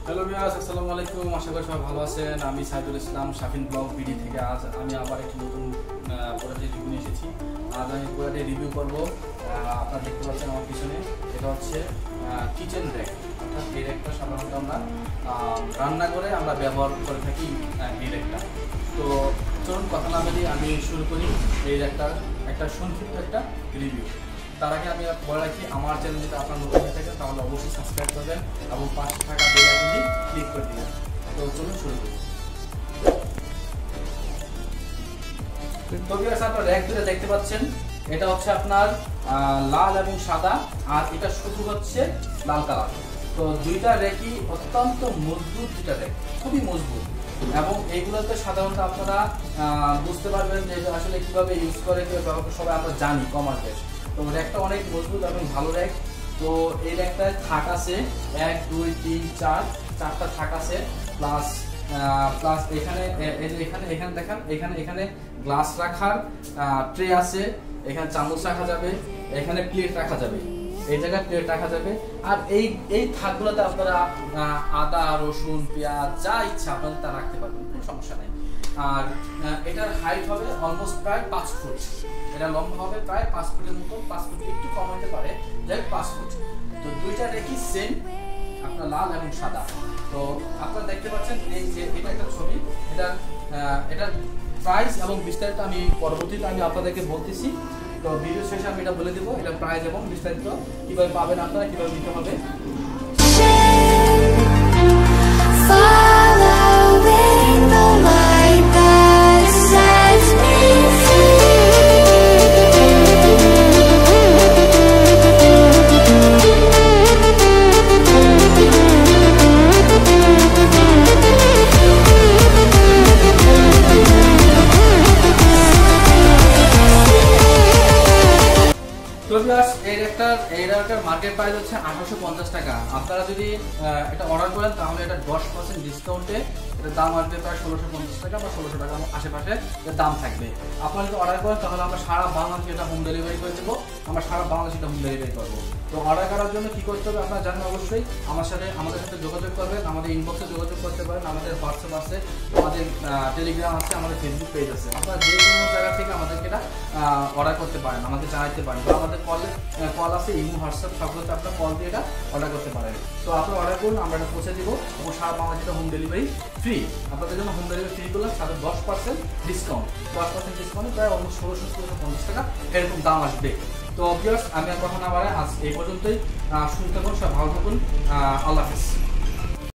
Hello viewers, আসসালামু আলাইকুম। আশা করি সবাই ভালো আছেন। আমি সাইদুল ইসলাম, শাফিন ব্লগ বিডি থেকে। আজ আমি আবার একটি নতুন প্রোডাক্টের রিভিউ নিয়ে এসেছি। আজ আমি প্রোডাক্টের রিভিউ করবো। আপনারা দেখতে পাচ্ছেন আমার পিছনে, এটা হচ্ছে কিচেন র্যাক। অর্থাৎ এই র্যাকটা সাধারণত আমরা রান্না করে আমরা ব্যবহার করে থাকি এই র্যাকটা। তো চলুন কথা না বলি আমি শুরু করি এই র্যাকটার একটা সংক্ষিপ্ত একটা রিভিউ। তার আগে আমি বলে রাখি, আমার চ্যানেল যদি আপনার নতুন হয়ে থাকেন তাহলে অবশ্যই সাবস্ক্রাইব করবেন এবং পাশে থাকা বেল আইকনটি ক্লিক করে দিবেন। তো চলুন শুরু করি। তো ভিউয়ার্স, আপনারা র্যাক দুটো দেখতে পাচ্ছেন, এটা হচ্ছে আপনার লাল এবং সাদা, আর এটা শুধু হচ্ছে লাল কালার। তো দুইটা র্যাকই অত্যন্ত মজবুত, দুইটা র্যাক খুবই মজবুত, এবং এইগুলোতে সাধারণত আপনারা বুঝতে পারবেন যে আসলে কিভাবে ইউজ করে, সবাই আমরা জানি কমার্সে। তো র্যাকটা অনেক মজবুত এবং ভালো র্যাক। তো এই র্যাকটায় থাক আছে 1 2 3 4 চারটা থাক আছে, প্লাস এখানে এখানে দেখেন, এখানে গ্লাস রাখার ট্রে আছে, এখানে চামচ রাখা যাবে, এখানে প্লেট রাখা যাবে, এই জায়গায় প্লেট রাখা যাবে। আর এই থাকগুলোতে আপনারা আদা রসুন পেঁয়াজ যা ইচ্ছা আপনাদের তা রাখতে পারবেন, কোনো সমস্যা নেই। আর এটার হাইট হবে অলমোস্ট প্রায় 5 ফুট, এটা লম্বা হবে প্রায় 5 ফুটের মতো, 5 ফুট একটু কম হতে পারে, যাই 5 ফুট। তো দুইটা রেখি সেম, আপনার লাল এবং সাদা। তো আপনারা দেখতে পাচ্ছেন এই যে এটা একটা ছবি, এটার প্রাইস এবং বিস্তারিত আমি পরবর্তীতে আপনাদেরকে বলতেছি। তো ভিডিও শেষে আমি এটা বলে দেবো, এটা প্রাইস এবং বিস্তারিত কিভাবে পাবেন আপনারা, কিভাবে নিতে হবে। এই র্যাকটার মার্কেট প্রাইস হচ্ছে 1850 টাকা। আপনারা যদি এটা অর্ডার করেন তাহলে এটা 10% ডিসকাউন্টে এটার দাম আসবে প্রায় 1650 টাকা বা 1600 টাকার আশেপাশে এর দাম থাকবে। আপনারা যদি অর্ডার করেন তাহলে আমরা সারা বাংলাদেশে এটা হোম ডেলিভারি করে দেবো, আমরা সারা বাংলাদেশে এটা হোম ডেলিভারি করবো। তো অর্ডার করার জন্য কি করতে হবে আপনারা জানেন অবশ্যই, আমাদের সাথে যোগাযোগ করবেন, আমাদের ইনবক্সে যোগাযোগ করতে পারেন, আমাদের হোয়াটসঅ্যাপ আছে, আমাদের টেলিগ্রাম আছে, আমাদের ফেসবুক পেজ আছে। আপনারা যে কোনো জায়গা থেকে আমাদেরকে এটা অর্ডার করতে পারেন, আমাদের জানাতে পারেন, বা আমাদের কল আছে, ইমো হোয়াটসঅ্যাপ সবগুলোতে আপনারা কল দিয়ে এটা অর্ডার করতে পারেন। তো আপনারা অর্ডার করুন, আমরা এটা পৌঁছে দিব, এবং সারা বাংলাদেশে হোম ডেলিভারি ফ্রি। আপনাদের জন্য হোম ডেলিভারি ফ্রি করলাম, সাথে 10% ডিসকাউন্ট, 10% ডিসকাউন্টে প্রায় অলমোস্ট 1650 টাকা এরকম দাম আসবে। তো ভিউয়ার্স, আমি আর কথা না বাড়াই, আজ এই পর্যন্তই। শুনতে থাকুন, সব ভালো থাকুন, আল্লাহ হাফেজ।